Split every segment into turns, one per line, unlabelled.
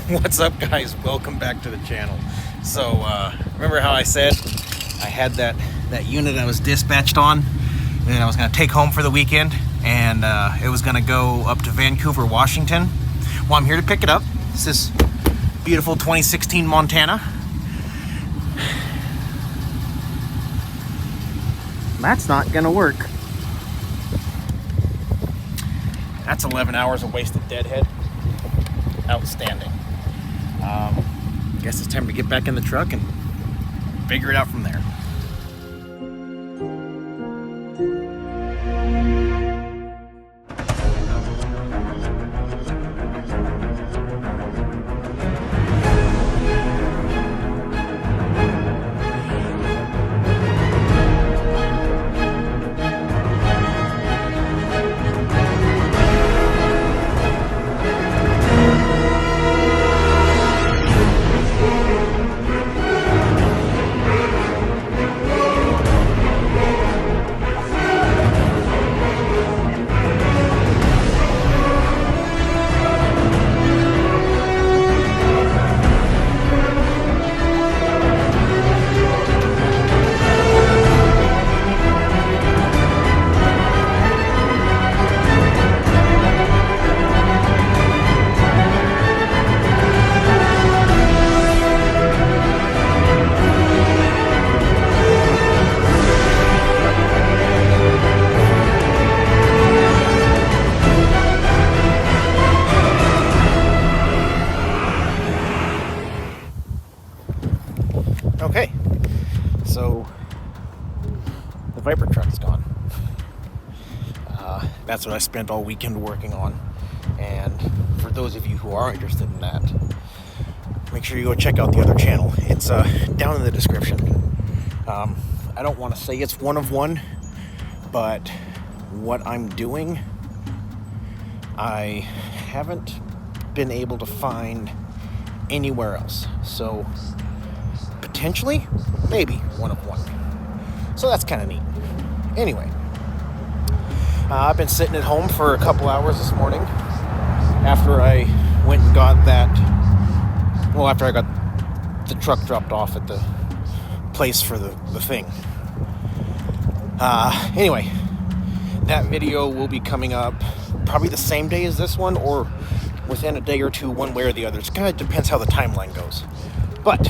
What's up, guys? Welcome back to the channel. So remember how I said I had that unit I was dispatched on and I was going to take home for the weekend, and it was going to go up to Vancouver, Washington. Well, I'm here to pick it up. This is beautiful 2016 Montana. That's not going to work. That's 11 hours of wasted deadhead. Outstanding. Guess it's time to get back in the truck and figure it out from there. Okay, so the Viper truck's gone. That's what I spent all weekend working on. And for those of you who are interested in that, make sure you go check out the other channel. It's down in the description. I don't want to say it's one of one, but what I'm doing, I haven't been able to find anywhere else. So potentially, maybe one of one. So that's kind of neat. Anyway, I've been sitting at home for a couple hours this morning after I went and got after I got the truck dropped off at the place for the thing. Anyway, that video will be coming up probably the same day as this one, or within a day or two, one way or the other. It kind of depends how the timeline goes. But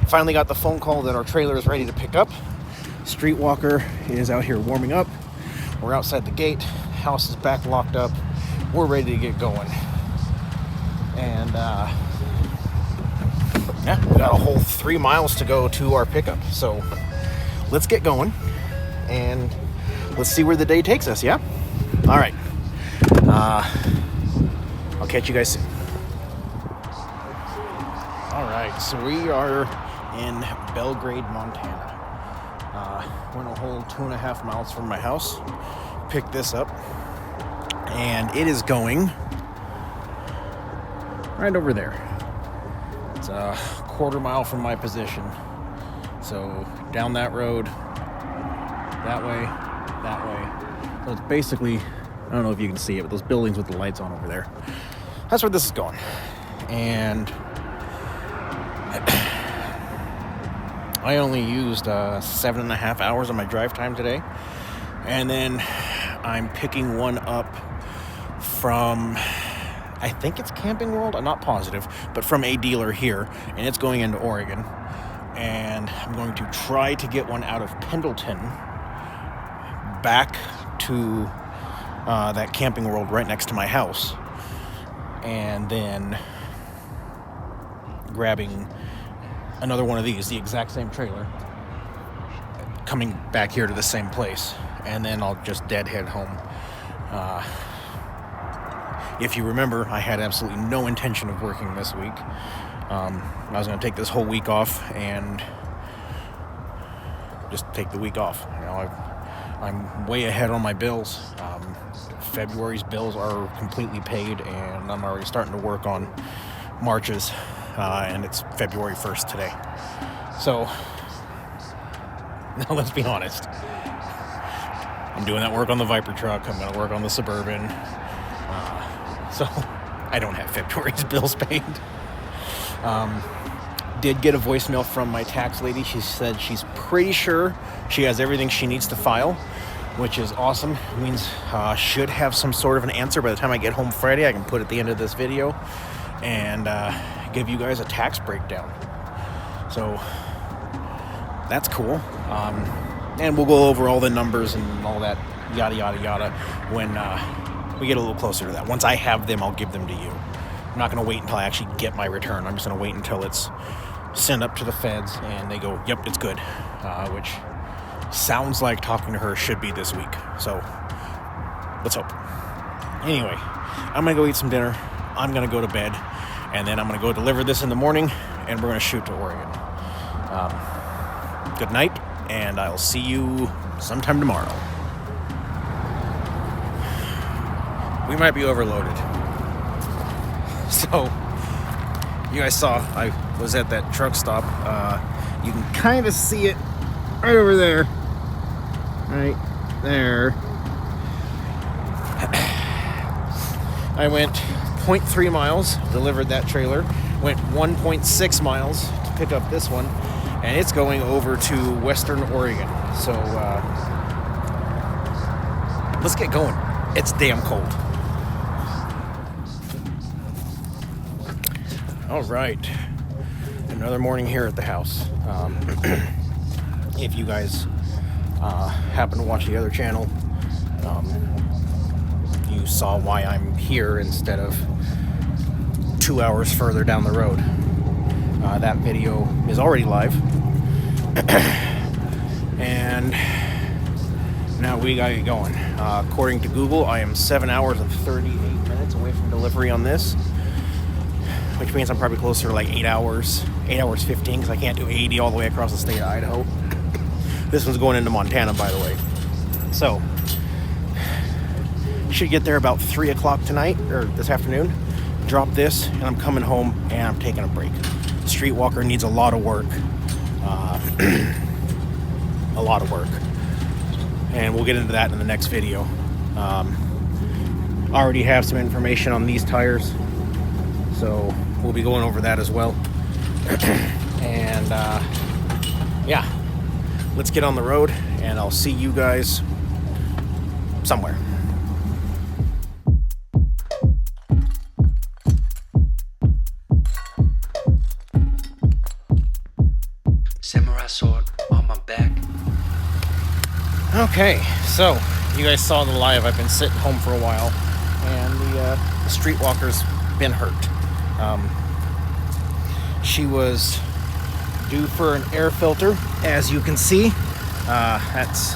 finally got the phone call that our trailer is ready to pick up. Streetwalker is out here warming up. We're outside the gate. House is back locked up. We're ready to get going. And yeah, we got a whole 3 miles to go to our pickup. So let's get going and let's see where the day takes us, yeah? All right. I'll catch you guys soon. All right, so we are in Belgrade, Montana. Went a whole 2.5 miles from my house, picked this up, and it is going right over there. It's a 1/4 mile from my position. So down that road, that way. So it's basically, I don't know if you can see it, but those buildings with the lights on over there. That's where this is going. And I only used 7.5 hours of my drive time today, and then I'm picking one up from, I think it's Camping World, I'm not positive, but from a dealer here, and it's going into Oregon. And I'm going to try to get one out of Pendleton back to that Camping World right next to my house, and then grabbing another one of these, the exact same trailer, coming back here to the same place, and then I'll just deadhead home. If you remember, I had absolutely no intention of working this week. I was going to take this whole week off and just take the week off. You know, I'm way ahead on my bills. February's bills are completely paid, and I'm already starting to work on March's. And it's February 1st today. So, now let's be honest. I'm doing that work on the Viper truck. I'm going to work on the Suburban. So, I don't have February's bills paid. Did get a voicemail from my tax lady. She said she's pretty sure she has everything she needs to file, which is awesome. It means should have some sort of an answer by the time I get home Friday. I can put at the end of this video and give you guys a tax breakdown. So that's cool. And we'll go over all the numbers and all that yada yada yada when we get a little closer to that. Once I have them, I'll give them to you. I'm not going to wait until I actually get my return. I'm just going to wait until it's sent up to the feds and they go, yep, it's good, which sounds like talking to her should be this week. So let's hope. Anyway, I'm going to go eat some dinner. I'm going to go to bed, and then I'm going to go deliver this in the morning, and we're going to shoot to Oregon. Good night, and I'll see you sometime tomorrow. We might be overloaded. So, you guys saw I was at that truck stop. You can kind of see it right over there. Right there. I went 0.3 miles, delivered that trailer. Went 1.6 miles to pick up this one. And it's going over to Western Oregon. So, let's get going. It's damn cold. All right, another morning here at the house. If you guys happen to watch the other channel, you saw why I'm here instead of 2 hours further down the road. That video is already live. And now we gotta get going. According to Google, I am 7 hours and 38 minutes away from delivery on this, which means I'm probably closer to like 8 hours 15, because I can't do 80 all the way across the state of Idaho. This one's going into Montana, by the way. So, should get there about 3 o'clock tonight, or this afternoon. Drop this, and I'm coming home, and I'm taking a break. Streetwalker needs a lot of work. A lot of work. And we'll get into that in the next video. Already have some information on these tires, so we'll be going over that as well. And yeah, let's get on the road, and I'll see you guys somewhere.
Samurai sword on my back.
Okay, so you guys saw the live. I've been sitting home for a while, and the streetwalker's been hurt. She was due for an air filter, as you can see. That's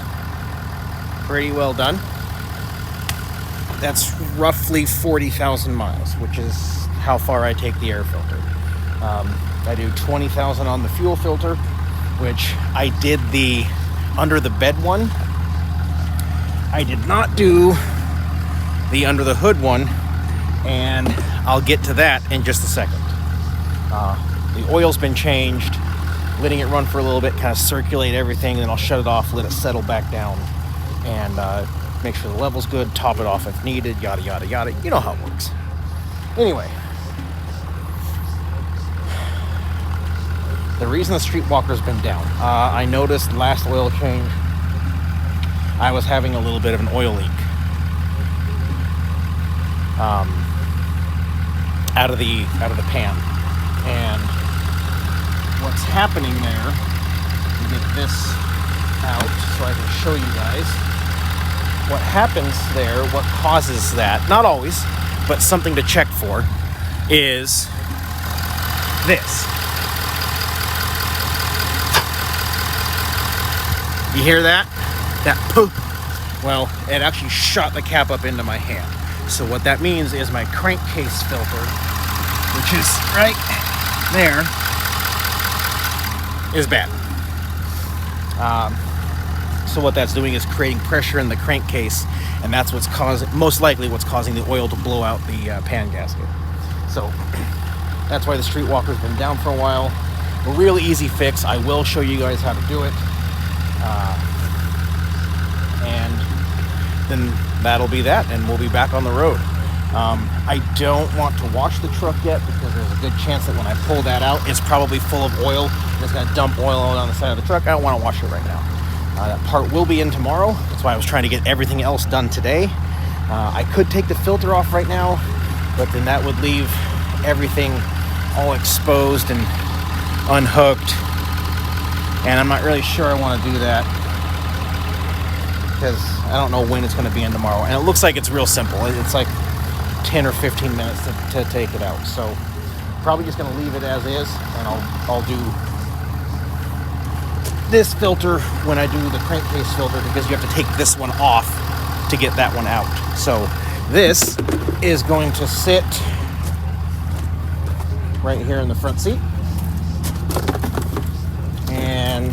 pretty well done. That's roughly 40,000 miles, which is how far I take the air filter. I do 20,000 on the fuel filter, which I did the under the bed one. I did not do the under the hood one, and I'll get to that in just a second. The oil's been changed, letting it run for a little bit, kind of circulate everything, then I'll shut it off, let it settle back down, and make sure the level's good, top it off if needed, yada yada yada. You know how it works. Anyway, the reason the streetwalker's been down, I noticed last oil change I was having a little bit of an oil leak out of the pan. And what's happening there, let me get this out so I can show you guys. What happens there, what causes that, not always, but something to check for, is this. You hear that? That poop. Well, it actually shot the cap up into my hand. So what that means is my crankcase filter, which is right there, is bad. So what that's doing is creating pressure in the crankcase, and that's what's most likely what's causing the oil to blow out the pan gasket. So that's why the streetwalker's been down for a while. A real easy fix. I will show you guys how to do it. And then that'll be that, and we'll be back on the road. I don't want to wash the truck yet because there's a good chance that when I pull that out, it's probably full of oil. And it's going to dump oil out on the side of the truck. I don't want to wash it right now. That part will be in tomorrow. That's why I was trying to get everything else done today. I could take the filter off right now, but then that would leave everything all exposed and unhooked. And I'm not really sure I want to do that because I don't know when it's going to be in tomorrow. And it looks like it's real simple. It's like 10 or 15 minutes to take it out. So probably just going to leave it as is, and I'll do this filter when I do the crankcase filter, because you have to take this one off to get that one out. So this is going to sit right here in the front seat, and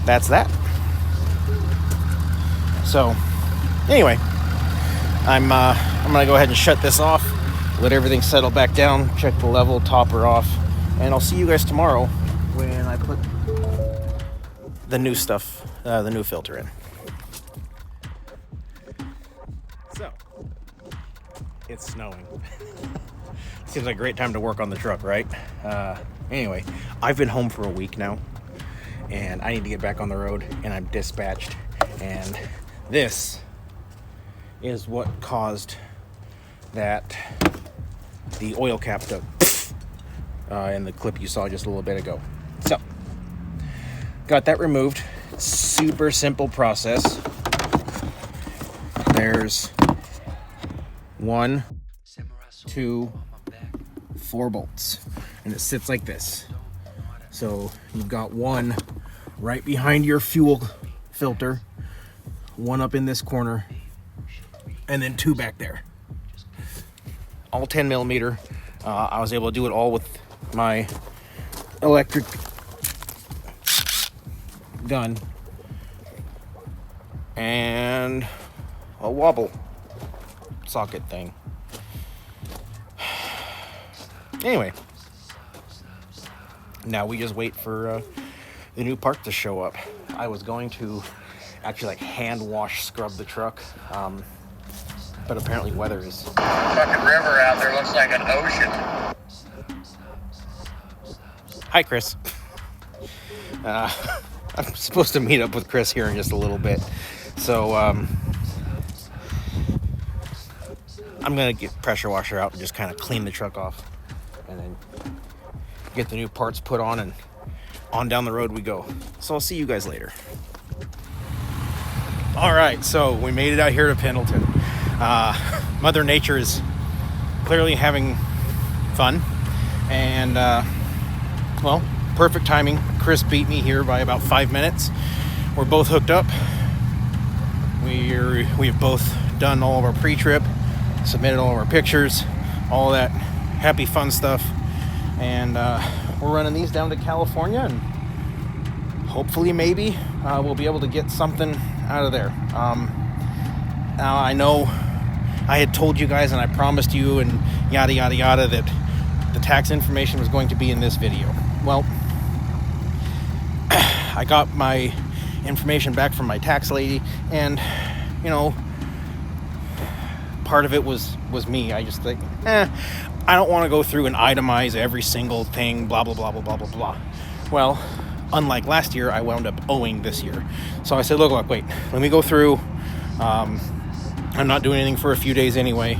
that's that. So anyway, I'm gonna go ahead and shut this off, let everything settle back down, check the level, topper off, and I'll see you guys tomorrow when I put the new stuff, the new filter in. So it's snowing. Seems like a great time to work on the truck, right? Anyway, I've been home for a week now, and I need to get back on the road, and I'm dispatched, and this is what caused that the oil cap to in the clip you saw just a little bit ago. So got that removed. Super simple process. There's 1, 2, 4 bolts, and it sits like this. So you've got one right behind your fuel filter, one up in this corner, and then 2 back there. All 10 millimeter. I was able to do it all with my electric gun and a wobble socket thing. Anyway, now we just wait for the new part to show up. I was going to actually hand wash scrub the truck, but apparently weather is...
Fucking river out there looks like an ocean.
Hi, Chris. I'm supposed to meet up with Chris here in just a little bit. So, I'm going to get pressure washer out and just kind of clean the truck off. And then get the new parts put on, and on down the road we go. So I'll see you guys later. All right, so we made it out here to Pendleton. Mother Nature is clearly having fun, and well, perfect timing. Chris beat me here by about 5 minutes. We're both hooked up. We've both done all of our pre-trip, submitted all of our pictures, all that happy fun stuff, and we're running these down to California, and hopefully maybe we'll be able to get something out of there. Now I know I had told you guys and I promised you and yada yada yada that the tax information was going to be in this video. Well, I got my information back from my tax lady, and you know, part of it was me. I just think, I don't want to go through and itemize every single thing, blah blah blah blah blah blah blah. Well, unlike last year, I wound up owing this year. So I said, look, wait, let me go through. I'm not doing anything for a few days anyway,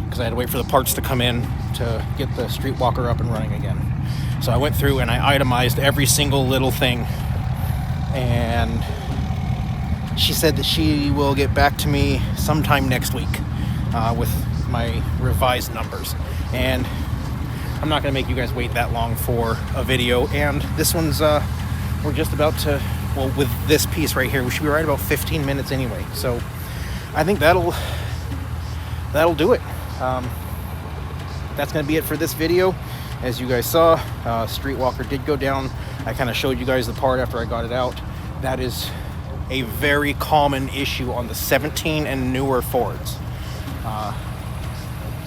because I had to wait for the parts to come in to get the street walker up and running again. So I went through and I itemized every single little thing, and she said that she will get back to me sometime next week with my revised numbers. And I'm not going to make you guys wait that long for a video. And this one's, we're just about to, well, with this piece right here, we should be right about 15 minutes anyway. So I think that'll do it. That's going to be it for this video. As you guys saw, Streetwalker did go down. I kind of showed you guys the part after I got it out. That is a very common issue on the 17 and newer Fords.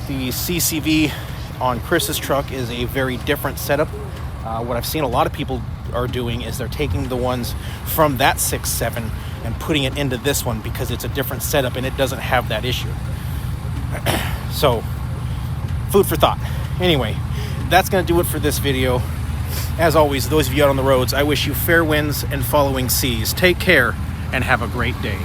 The CCV on Chris's truck is a very different setup. What I've seen a lot of people are doing is they're taking the ones from that 6.7 and putting it into this one because it's a different setup and it doesn't have that issue. So, food for thought. Anyway, that's going to do it for this video. As always, those of you out on the roads, I wish you fair winds and following seas. Take care and have a great day.